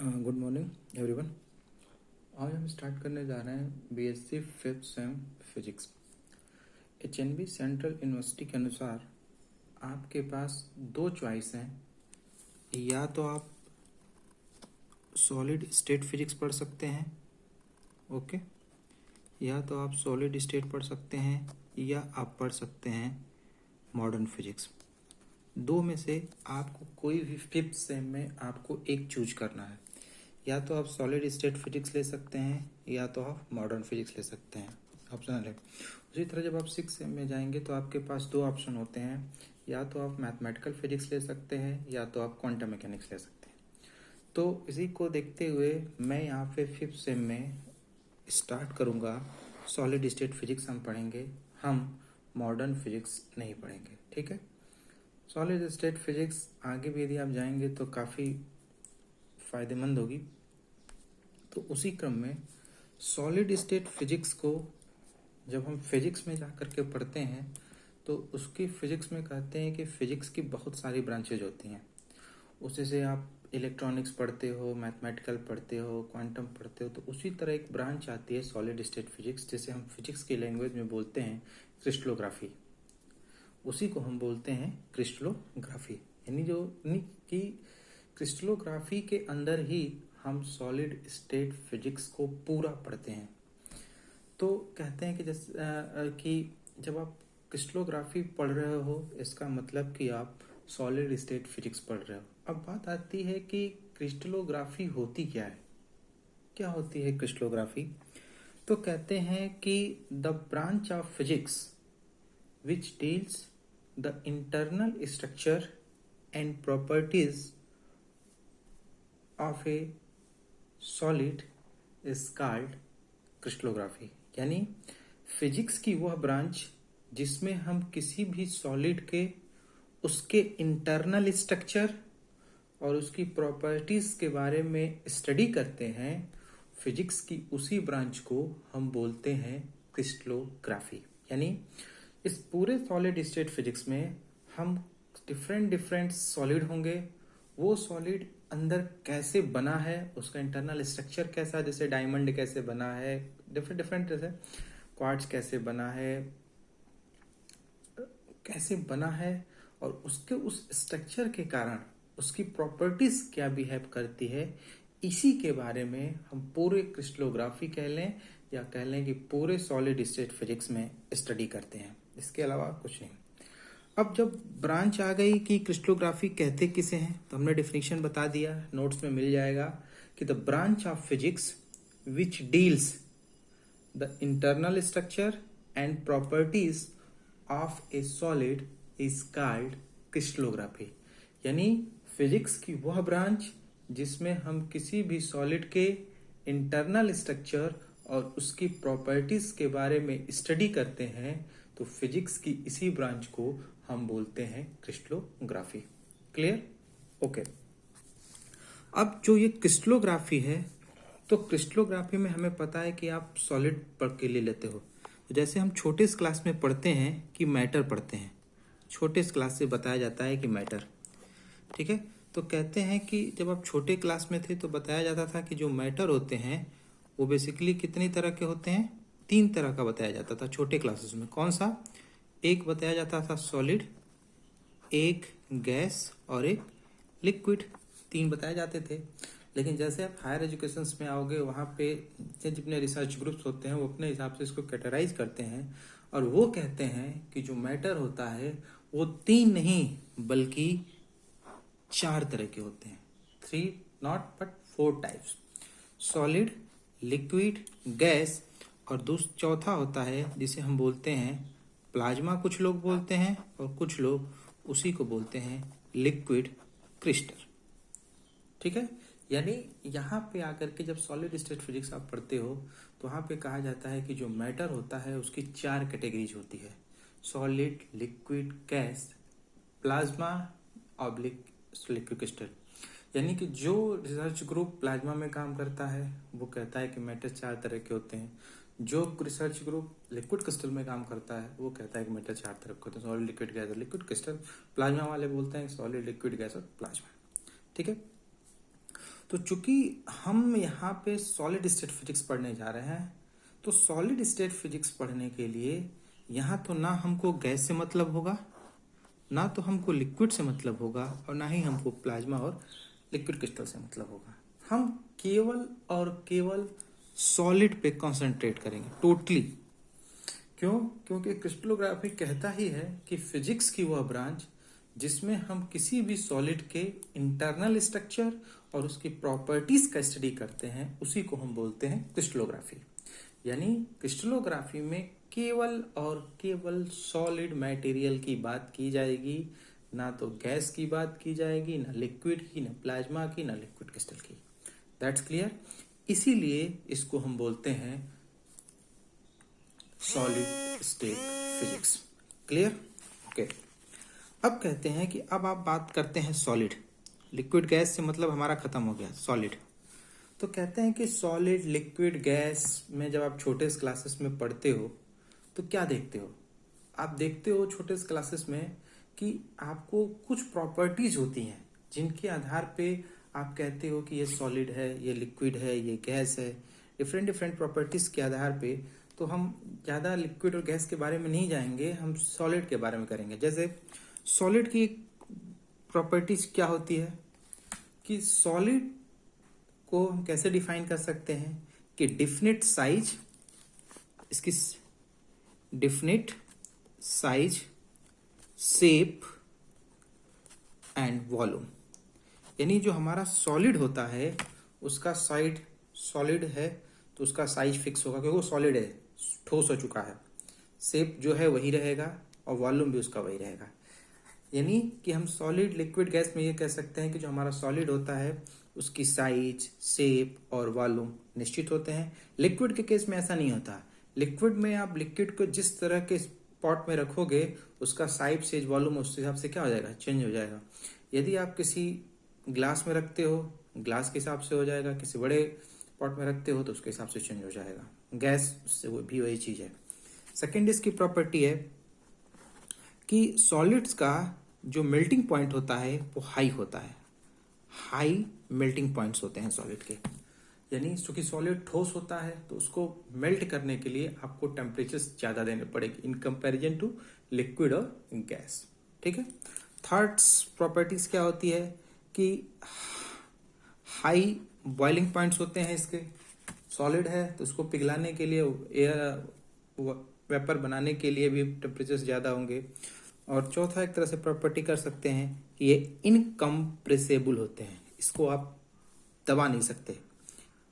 Good morning everyone. आज हम start करने जा रहे हैं BSc fifth sem physics. HNB central university के अनुसार आपके पास दो चॉइस हैं, या तो आप सॉलिड स्टेट फिजिक्स पढ़ सकते हैं, ओके, या तो आप सॉलिड स्टेट पढ़ सकते हैं, या आप पढ़ सकते हैं मॉडर्न फिजिक्स। दो में से आपको कोई भी फिफ्थ सेम में आपको एक चूज करना है। या तो आप सॉलिड स्टेट फिजिक्स ले सकते हैं, या तो आप मॉडर्न फिजिक्स ले सकते हैं, ऑप्शनल है। उसी तरह जब आप सिक्स सेम में जाएंगे तो आपके पास दो ऑप्शन होते हैं, या तो आप मैथमेटिकल फिजिक्स ले सकते हैं, या तो आप क्वांटम मैकेनिक्स ले सकते हैं। तो इसी को देखते हुए मैं यहाँ पे फिफ्थ सेम में स्टार्ट करूँगा। सॉलिड स्टेट फिजिक्स हम पढ़ेंगे, हम मॉडर्न फिजिक्स नहीं पढ़ेंगे, ठीक है। सॉलिड स्टेट फिजिक्स आगे भी यदि आप जाएंगे तो काफ़ी फायदेमंद होगी। तो उसी क्रम में सॉलिड स्टेट फिजिक्स को जब हम फिजिक्स में जा कर के पढ़ते हैं तो उसकी फिजिक्स में कहते हैं कि फिजिक्स की बहुत सारी ब्रांचेज होती हैं। उसी से आप इलेक्ट्रॉनिक्स पढ़ते हो, मैथमेटिकल पढ़ते हो, क्वांटम पढ़ते हो, तो उसी तरह एक ब्रांच आती है सॉलिड स्टेट फिजिक्स, जिसे हम फिजिक्स की लैंग्वेज में बोलते हैं क्रिस्टलोग्राफी। उसी को हम बोलते हैं क्रिस्टलोग्राफी, यानी कि क्रिस्टलोग्राफी के अंदर ही हम सॉलिड स्टेट फिजिक्स को पूरा पढ़ते हैं। तो कहते हैं कि जैसे कि जब आप क्रिस्टलोग्राफी पढ़ रहे हो इसका मतलब कि आप सॉलिड स्टेट फिजिक्स पढ़ रहे हो। अब बात आती है कि क्रिस्टलोग्राफी होती क्या है, क्या होती है क्रिस्टलोग्राफी। तो कहते हैं कि the branch of physics which deals the internal structure and properties of A solid is called crystallography. यानी फिजिक्स की वह ब्रांच जिसमें हम किसी भी सॉलिड के उसके इंटरनल स्ट्रक्चर और उसकी प्रॉपर्टीज के बारे में स्टडी करते हैं, फिजिक्स की उसी ब्रांच को हम बोलते हैं क्रिस्टलोग्राफी। यानी इस पूरे सॉलिड स्टेट फिजिक्स में हम डिफरेंट सॉलिड होंगे, वो सॉलिड अंदर कैसे बना है, उसका इंटरनल स्ट्रक्चर कैसा, जैसे डायमंड कैसे बना है, डिफरेंट जैसे क्वार्ट्ज कैसे बना है, और उसके उस स्ट्रक्चर के कारण उसकी प्रॉपर्टीज क्या बिहेव करती है, इसी के बारे में हम पूरे क्रिस्टलोग्राफी कह लें, या कह लें कि पूरे सॉलिड स्टेट फिजिक्स में स्टडी करते हैं। इसके अलावा कुछ नहीं। अब जब ब्रांच आ गई कि क्रिस्टलोग्राफी कहते किसे हैं, तो हमने डेफिनेशन बता दिया, नोट्स में मिल जाएगा कि the branch of physics which deals the internal structure and properties of A solid is called crystallography. यानी फिजिक्स की वह ब्रांच जिसमें हम किसी भी सॉलिड के इंटरनल स्ट्रक्चर और उसकी प्रॉपर्टीज के बारे में स्टडी करते हैं, तो फिजिक्स की इसी ब्रांच को हम बोलते हैं क्रिस्टलोग्राफी। क्लियर? ओके। अब जो ये क्रिस्टलोग्राफी है, तो क्रिस्टलोग्राफी में हमें पता है कि आप सॉलिड पढ़ के ले लेते हो। तो जैसे हम छोटे क्लास में पढ़ते हैं कि मैटर पढ़ते हैं, छोटे क्लास से बताया जाता है कि मैटर, ठीक है। तो कहते हैं कि जब आप छोटे क्लास में थे तो बताया जाता था कि जो मैटर होते हैं वो बेसिकली कितनी तरह के होते हैं, तीन तरह का बताया जाता था छोटे क्लासेस में। कौन सा? एक बताया जाता था सॉलिड, एक गैस और एक लिक्विड, तीन बताए जाते थे। लेकिन जैसे आप हायर एजुकेशन में आओगे वहाँ पे जितने रिसर्च ग्रुप्स होते हैं वो अपने हिसाब से इसको कैटेगराइज करते हैं, और वो कहते हैं कि जो मैटर होता है वो तीन नहीं बल्कि चार तरह के होते हैं, 3 not but 4 types, solid, liquid, gas, और चौथा होता है जिसे हम बोलते हैं प्लाज्मा, कुछ लोग बोलते हैं, और कुछ लोग उसी को बोलते हैं लिक्विड क्रिस्टल, ठीक है। यानी यहाँ पे आकर के जब सॉलिड स्टेट फिजिक्स आप पढ़ते हो तो वहाँ पे कहा जाता है कि जो मैटर होता है उसकी 4 कैटेगरीज होती है, सॉलिड, लिक्विड, गैस, प्लाज्मा और लिक्विड क्रिस्टल। यानी कि जो रिसर्च ग्रुप प्लाज्मा में काम करता है वो कहता है कि मैटर 4 तरह के होते हैं, जो रिसर्च ग्रुप लिक्विड क्रिस्टल में काम करता है वो कहता है कि मैटर 4 तरह के होते हैं, सॉलिड, लिक्विड, गैस और लिक्विड क्रिस्टल। प्लाज्मा वाले बोलते हैं सॉलिड, लिक्विड, गैस और प्लाज्मा, ठीक है। तो चूंकि हम यहाँ पे सॉलिड स्टेट फिजिक्स पढ़ने जा रहे हैं, तो सॉलिड स्टेट फिजिक्स पढ़ने के लिए यहाँ तो ना हमको गैस से मतलब होगा, ना तो हमको लिक्विड से मतलब होगा, और ना ही हमको प्लाज्मा और लिक्विड क्रिस्टल से मतलब होगा। हम केवल और केवल सॉलिड पे कंसंट्रेट करेंगे टोटली। क्यों? क्योंकि क्रिस्टलोग्राफी कहता ही है कि फिजिक्स की वह ब्रांच जिसमें हम किसी भी सॉलिड के इंटरनल स्ट्रक्चर और उसकी प्रॉपर्टीज का स्टडी करते हैं, उसी को हम बोलते हैं क्रिस्टलोग्राफी। यानी क्रिस्टलोग्राफी में केवल और केवल सॉलिड मटेरियल की बात की जाएगी, ना तो गैस की बात की जाएगी, ना लिक्विड की, ना प्लाज्मा की, ना लिक्विड क्रिस्टल की। That's clear. इसीलिए इसको हम बोलते हैं solid state physics. Clear? Okay. अब कहते हैं कि अब आप बात करते हैं सॉलिड, लिक्विड गैस से मतलब हमारा खत्म हो गया सॉलिड। तो कहते हैं कि सॉलिड लिक्विड गैस में जब आप छोटे क्लासेस में पढ़ते हो तो क्या देखते हो? आप देखते हो छोटे क्लासेस में कि आपको कुछ प्रॉपर्टीज होती हैं जिनके आधार पे आप कहते हो कि ये सॉलिड है, ये लिक्विड है, ये गैस है। डिफरेंट डिफरेंट प्रॉपर्टीज के आधार पे तो हम ज़्यादा लिक्विड और गैस के बारे में नहीं जाएंगे, हम सॉलिड के बारे में करेंगे। जैसे सॉलिड की प्रॉपर्टीज क्या होती है कि सॉलिड को हम कैसे डिफाइन कर सकते हैं कि डिफिनिट साइज, इसकी definite size, shape and volume. यानी जो हमारा सॉलिड होता है उसका साइड सॉलिड है तो उसका साइज फिक्स होगा क्योंकि वो सॉलिड है, ठोस हो चुका है। शेप जो है वही रहेगा और वॉल्यूम भी उसका वही रहेगा। यानी कि हम सॉलिड लिक्विड गैस में ये कह सकते हैं कि जो हमारा सॉलिड होता है उसकी साइज, शेप और वॉल्यूम निश्चित होते हैं। लिक्विड के केस में ऐसा नहीं होता। लिक्विड में आप लिक्विड को जिस तरह के पॉट में रखोगे उसका साइज, शेप, वॉल्यूम उस हिसाब से क्या हो जाएगा, चेंज हो जाएगा। यदि आप किसी ग्लास में रखते हो, ग्लास के हिसाब से हो जाएगा, किसी बड़े पॉट में रखते हो तो उसके हिसाब से चेंज हो जाएगा। गैस से वो भी वही चीज़ है। सेकेंड इसकी प्रॉपर्टी है कि सॉलिड्स का जो मेल्टिंग पॉइंट होता है वो हाई होता है। हाई मेल्टिंग पॉइंट्स होते हैं सॉलिड के। यानी चूंकि सॉलिड ठोस होता है तो उसको मेल्ट करने के लिए आपको टेम्परेचर ज़्यादा देने पड़ेगी इन कंपैरिजन टू लिक्विड और गैस। ठीक है। थर्ड प्रॉपर्टीज क्या होती है कि हाई बॉइलिंग पॉइंट्स होते हैं इसके। सॉलिड है तो उसको पिघलाने के लिए, एयर वेपर बनाने के लिए भी टेम्परेचर ज़्यादा होंगे। और चौथा एक तरह से प्रॉपर्टी कर सकते हैं कि ये इनकम्प्रेसेबल होते हैं, इसको आप दबा नहीं सकते,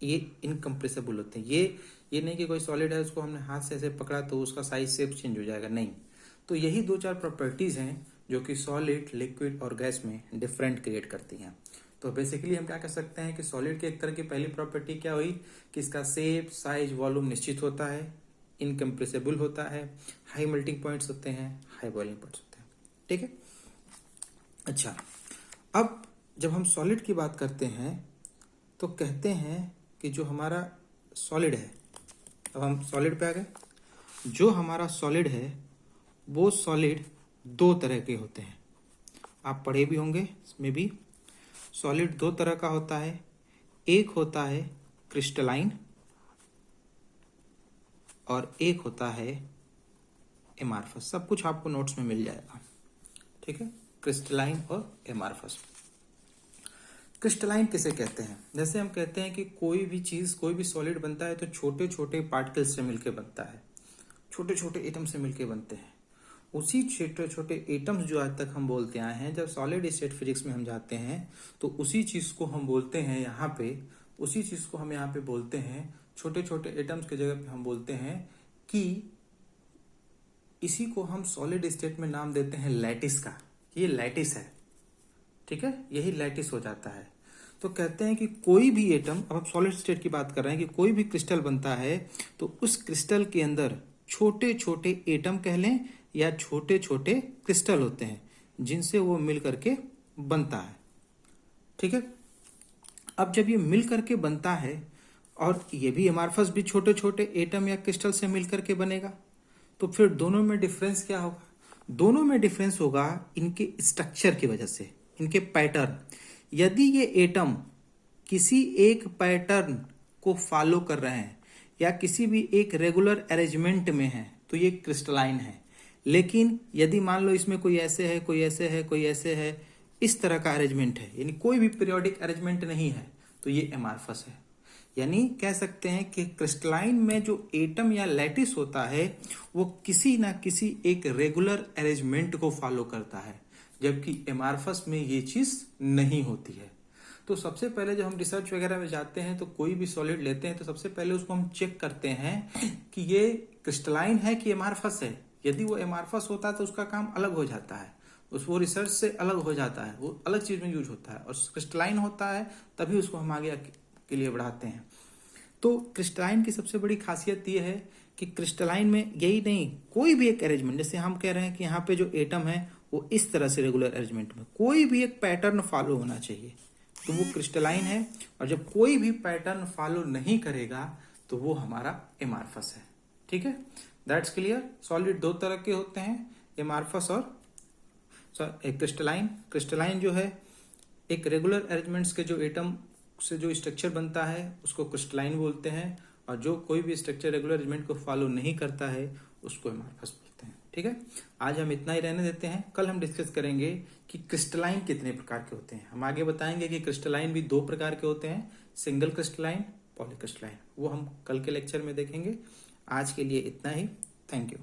ये इनकम्प्रेसेबल होते हैं। ये नहीं कि कोई सॉलिड है उसको हमने हाथ से ऐसे पकड़ा तो उसका साइज शेप चेंज हो जाएगा, नहीं। तो यही 2-4 प्रॉपर्टीज हैं जो कि सॉलिड, लिक्विड और गैस में डिफरेंट क्रिएट करती हैं। तो बेसिकली हम क्या कह सकते हैं कि सॉलिड के एक तरह की पहली प्रॉपर्टी क्या हुई कि इसका शेप, साइज, वॉल्यूम निश्चित होता है, इनकम्प्रेसेबल होता है, हाई मेल्टिंग पॉइंट्स होते हैं, हाई बॉइलिंग पॉइंट्स होते हैं। ठीक है। अच्छा, अब जब हम सॉलिड की बात करते हैं तो कहते हैं कि जो हमारा सॉलिड है, अब हम सॉलिड पे आ गए। जो हमारा सॉलिड है वो सॉलिड 2 तरह के होते हैं, आप पढ़े भी होंगे इसमें भी। सॉलिड 2 तरह का होता है। एक होता है क्रिस्टलाइन और एक होता है एमार्फस। सब कुछ आपको नोट्स में मिल जाएगा। ठीक है। क्रिस्टलाइन और एमार्फस। क्रिस्टलाइन किसे कहते हैं? जैसे हम कहते हैं कि कोई भी चीज़, कोई भी सॉलिड बनता है तो छोटे छोटे पार्टिकल्स से मिलकर बनता है, छोटे छोटे एटम से मिलकर बनते हैं। उसी छोटे छोटे एटम्स जो आज तक हम बोलते आए हैं, जब सॉलिड स्टेट फिजिक्स में हम जाते हैं तो उसी चीज़ को हम बोलते हैं यहाँ पे, उसी चीज़ को हम यहाँ पे बोलते हैं, छोटे छोटे एटम्स की जगह पे हम बोलते हैं कि इसी को हम सॉलिड स्टेट में नाम देते हैं लैटिस का। ये लैटिस है। ठीक है, यही लैटिस हो जाता है। तो कहते हैं कि कोई भी एटम, अब हम सॉलिड स्टेट की बात कर रहे हैं, कि कोई भी क्रिस्टल बनता है तो उस क्रिस्टल के अंदर छोटे छोटे एटम कह लें या छोटे छोटे क्रिस्टल होते हैं जिनसे वो मिल करके बनता है। ठीक है। अब जब ये मिल करके बनता है और ये भी एमार्फस भी छोटे छोटे एटम या क्रिस्टल से मिल करके बनेगा, तो फिर दोनों में डिफरेंस क्या होगा? दोनों में डिफरेंस होगा इनके स्ट्रक्चर की वजह से, इनके पैटर्न। यदि ये एटम किसी एक पैटर्न को फॉलो कर रहे हैं या किसी भी एक रेगुलर अरेंजमेंट में है तो ये क्रिस्टलाइन है। लेकिन यदि मान लो इसमें कोई ऐसे है, कोई ऐसे है, कोई ऐसे है, इस तरह का अरेंजमेंट है, यानी कोई भी पीरियोडिक अरेंजमेंट नहीं है, तो ये एमार्फस है। यानी कह सकते हैं कि क्रिस्टलाइन में जो एटम या लैटिस होता है वो किसी ना किसी एक रेगुलर अरेंजमेंट को फॉलो करता है, जबकि एमार्फस में ये चीज नहीं होती है। तो सबसे पहले जब हम रिसर्च वगैरह में जाते हैं तो कोई भी सॉलिड लेते हैं तो सबसे पहले उसको हम चेक करते हैं कि ये क्रिस्टलाइन है कि एमार्फस है। यदि वो एमार्फस होता है तो उसका काम अलग हो जाता है, वो रिसर्च से अलग हो जाता है, वो अलग चीज में यूज होता है। और क्रिस्टलाइन होता है तभी उसको हम आगे के लिए बढ़ाते हैं। तो क्रिस्टलाइन की सबसे बड़ी खासियत ये है कि क्रिस्टलाइन में यही नहीं, कोई भी एक अरेंजमेंट, जैसे हम कह रहे हैं कि यहाँ पे जो एटम है वो इस तरह से रेगुलर अरेंजमेंट में कोई भी एक पैटर्न फॉलो होना चाहिए, तो वो क्रिस्टलाइन है। और जब कोई भी पैटर्न फॉलो नहीं करेगा तो वो हमारा एमार्फस है। ठीक है, दैट्स क्लियर। सॉलिड दो तरह के होते हैं, एमार्फस और क्रिस्टलाइन। क्रिस्टलाइन जो है एक रेगुलर अरेंजमेंट्स के जो एटम से जो स्ट्रक्चर बनता है उसको क्रिस्टलाइन बोलते हैं, और जो कोई भी स्ट्रक्चर रेगुलर अरेंजमेंट को फॉलो नहीं करता है उसको एमार्फस बोलते हैं। ठीक है, आज हम इतना ही रहने देते हैं। कल हम डिस्कस करेंगे कि क्रिस्टलाइन कितने प्रकार के होते हैं। हम आगे बताएंगे कि क्रिस्टलाइन भी दो प्रकार के होते हैं, सिंगल क्रिस्टलाइन, पॉलीक्रिस्टलाइन, वो हम कल के लेक्चर में देखेंगे। आज के लिए इतना ही, थैंक यू।